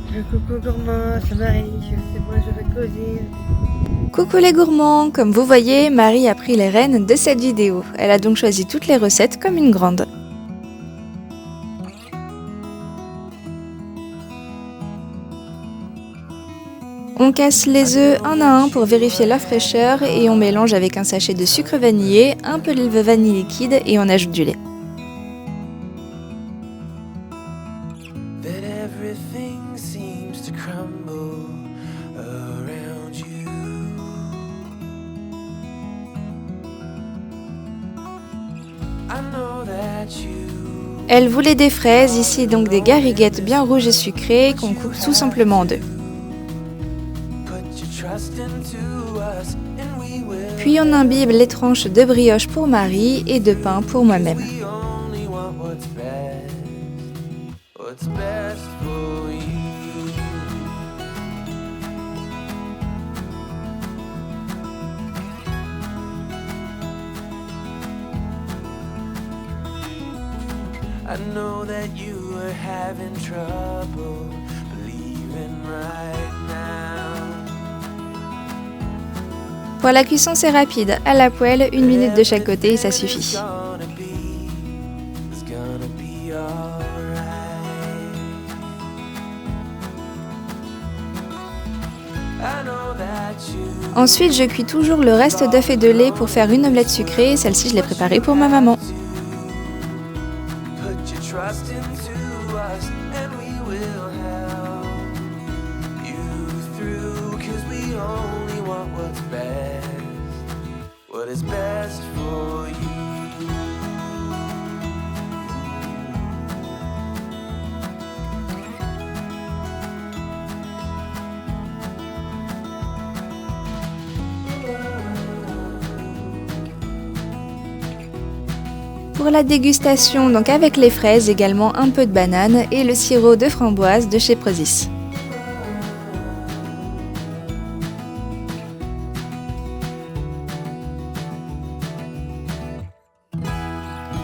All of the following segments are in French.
Coucou gourmand, c'est Marie, c'est moi, je vais cuisine. Coucou les gourmands, comme vous voyez, Marie a pris les rênes de cette vidéo. Elle a donc choisi toutes les recettes comme une grande. On casse les œufs un à un pour vérifier leur fraîcheur et on mélange avec un sachet de sucre vanillé, un peu de vanille liquide et on ajoute du lait. Elle voulait des fraises, ici donc des gariguettes bien rouges et sucrées qu'on coupe tout simplement en deux. Puis on imbibe les tranches de brioche pour Marie et de pain pour moi-même. I know that you are having trouble believing right now. Pour la cuisson, c'est rapide. À la poêle, 1 minute de chaque côté et ça suffit. Ensuite, je cuis toujours le reste d'œufs et de lait pour faire une omelette sucrée. Celle-ci, je l'ai préparée pour ma maman. Trust into us and we will help you through, 'cause we only want what's best, what is best for you. Pour la dégustation, donc avec les fraises, également un peu de banane et le sirop de framboise de chez Prozis.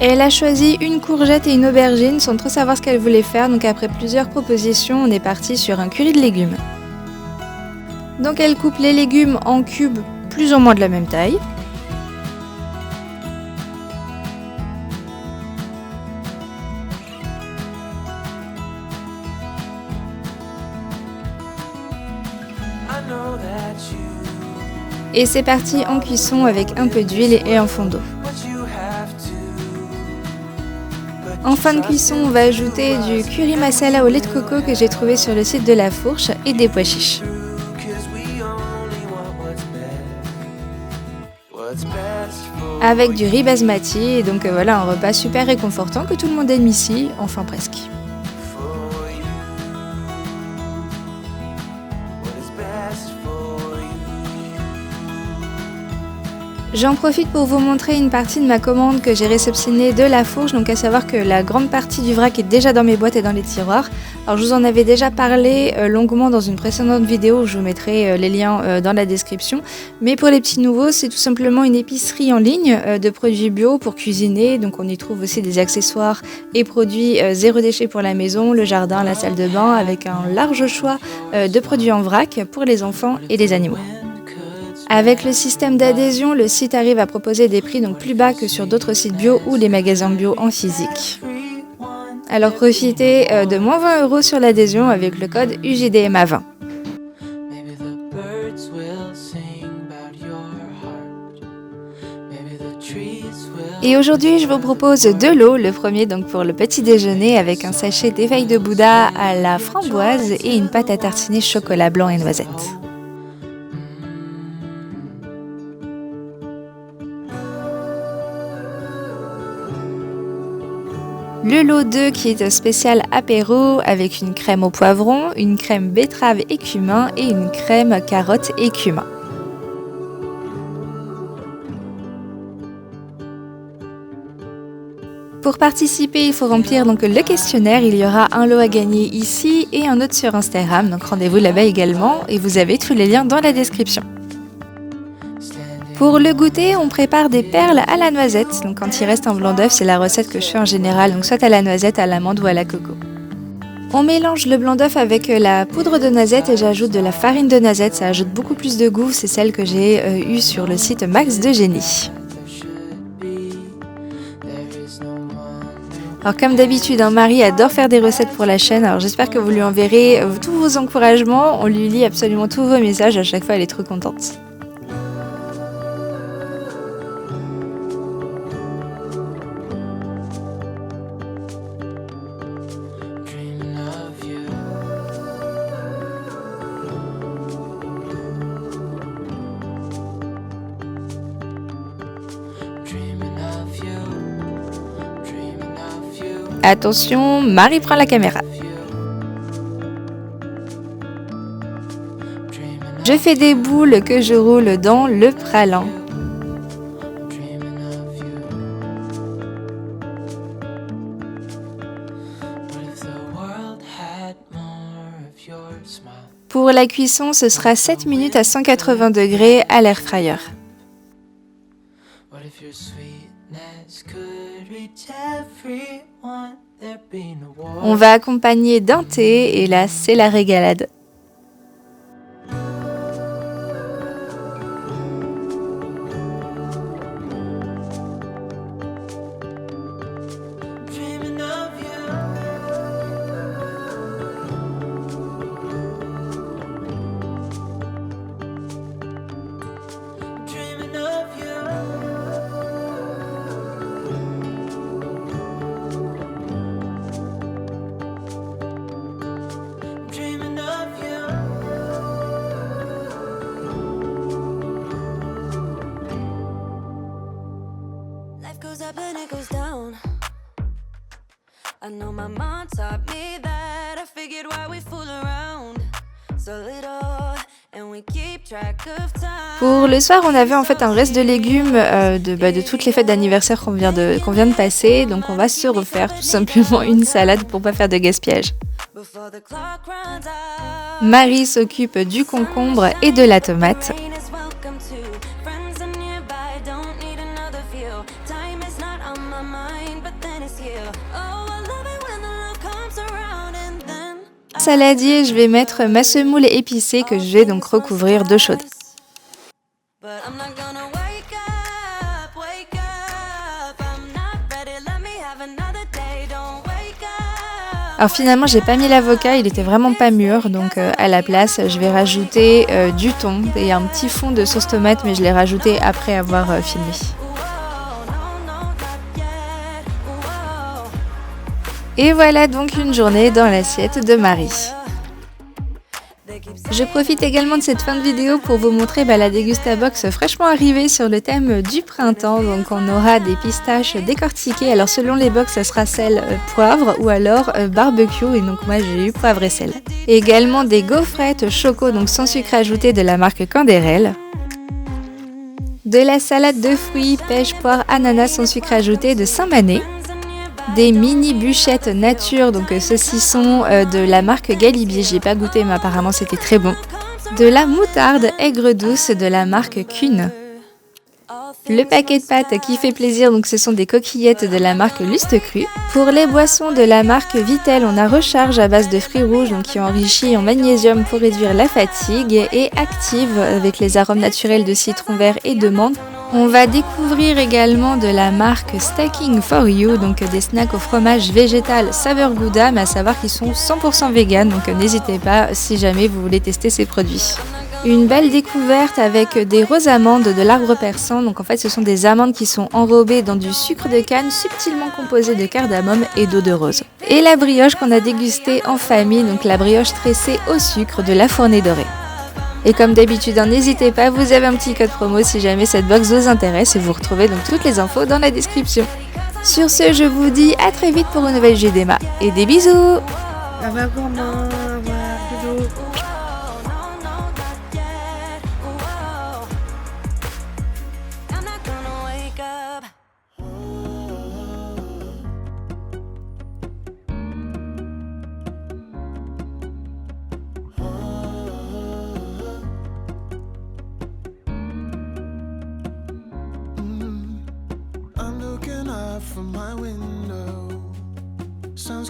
Elle a choisi une courgette et une aubergine sans trop savoir ce qu'elle voulait faire, donc après plusieurs propositions, on est parti sur un curry de légumes. Donc elle coupe les légumes en cubes plus ou moins de la même taille. Et c'est parti en cuisson avec un peu d'huile et un fond d'eau. En fin de cuisson, on va ajouter du curry masala au lait de coco que j'ai trouvé sur le site de La Fourche et des pois chiches. Avec du riz basmati, et donc voilà un repas super réconfortant que tout le monde aime ici, enfin presque. J'en profite pour vous montrer une partie de ma commande que j'ai réceptionnée de La Fourche, donc à savoir que la grande partie du vrac est déjà dans mes boîtes et dans les tiroirs. Alors je vous en avais déjà parlé longuement dans une précédente vidéo, je vous mettrai les liens dans la description. Mais pour les petits nouveaux, c'est tout simplement une épicerie en ligne de produits bio pour cuisiner. Donc on y trouve aussi des accessoires et produits zéro déchet pour la maison, le jardin, la salle de bain, avec un large choix de produits en vrac pour les enfants et les animaux. Avec le système d'adhésion, le site arrive à proposer des prix donc plus bas que sur d'autres sites bio ou les magasins bio en physique. Alors profitez de moins 20 € sur l'adhésion avec le code UJDMA20. Et aujourd'hui, je vous propose de l'eau, le premier donc pour le petit déjeuner avec un sachet d'éveil de Bouddha à la framboise et une pâte à tartiner chocolat blanc et noisette. Le lot 2 qui est un spécial apéro avec une crème au poivron, une crème betterave et cumin et une crème carotte et cumin. Pour participer, il faut remplir donc le questionnaire. Il y aura un lot à gagner ici et un autre sur Instagram. Donc rendez-vous là-bas également et vous avez tous les liens dans la description. Pour le goûter, on prépare des perles à la noisette. Donc quand il reste un blanc d'œuf, c'est la recette que je fais en général, donc soit à la noisette, à l'amande ou à la coco. On mélange le blanc d'œuf avec la poudre de noisette et j'ajoute de la farine de noisette, ça ajoute beaucoup plus de goût, c'est celle que j'ai eue sur le site Max de Génie. Alors comme d'habitude, Marie adore faire des recettes pour la chaîne, alors j'espère que vous lui enverrez tous vos encouragements, on lui lit absolument tous vos messages, à chaque fois elle est trop contente. Attention, Marie prend la caméra. Je fais des boules que je roule dans le praline. Pour la cuisson, ce sera 7 minutes à 180 degrés à l'air fryer. On va accompagner d'un thé et là, c'est la régalade. I know my mom taught me that. I figured why we fool around so little and we keep track of time. Pour le soir, on avait en fait un reste de légumes de toutes les fêtes d'anniversaire qu'on vient de passer. Donc on va se refaire tout simplement une salade pour pas faire de gaspillage. Marie s'occupe du concombre et de la tomate. Saladier, je vais mettre ma semoule épicée que je vais donc recouvrir d'eau chaude. Alors finalement, j'ai pas mis l'avocat, il était vraiment pas mûr, donc à la place, je vais rajouter du thon et un petit fond de sauce tomate, mais je l'ai rajouté après avoir filmé. Et voilà donc une journée dans l'assiette de Marie. Je profite également de cette fin de vidéo pour vous montrer la dégustabox fraîchement arrivée sur le thème du printemps. Donc on aura des pistaches décortiquées. Alors selon les box, ça sera sel poivre ou alors barbecue. Et donc moi j'ai eu poivre et sel. Et également des gaufrettes choco, donc sans sucre ajouté de la marque Canderel. De la salade de fruits, pêche, poire, ananas sans sucre ajouté de Saint-Mané. Des mini bûchettes nature, donc saucissons de la marque Galibier, j'ai pas goûté mais apparemment c'était très bon. De la moutarde aigre douce de la marque Kuhn. Le paquet de pâtes qui fait plaisir, donc ce sont des coquillettes de la marque Luste Cru. Pour les boissons de la marque Vitel, on a Recharge à base de fruits rouges, donc qui est enrichi en magnésium pour réduire la fatigue et Active avec les arômes naturels de citron vert et de menthe. On va découvrir également de la marque Stacking for You, donc des snacks au fromage végétal saveur Gouda, mais à savoir qu'ils sont 100% vegan, donc n'hésitez pas si jamais vous voulez tester ces produits. Une belle découverte avec des roses amandes de l'arbre persan, donc en fait ce sont des amandes qui sont enrobées dans du sucre de canne subtilement composé de cardamome et d'eau de rose. Et la brioche qu'on a dégustée en famille, donc la brioche tressée au sucre de la Fournée Dorée. Et comme d'habitude, n'hésitez pas, vous avez un petit code promo si jamais cette box vous intéresse et vous retrouvez donc toutes les infos dans la description. Sur ce, je vous dis à très vite pour une nouvelle GDMA et des bisous. Au revoir gourmand, au revoir dodo. From my window, sun's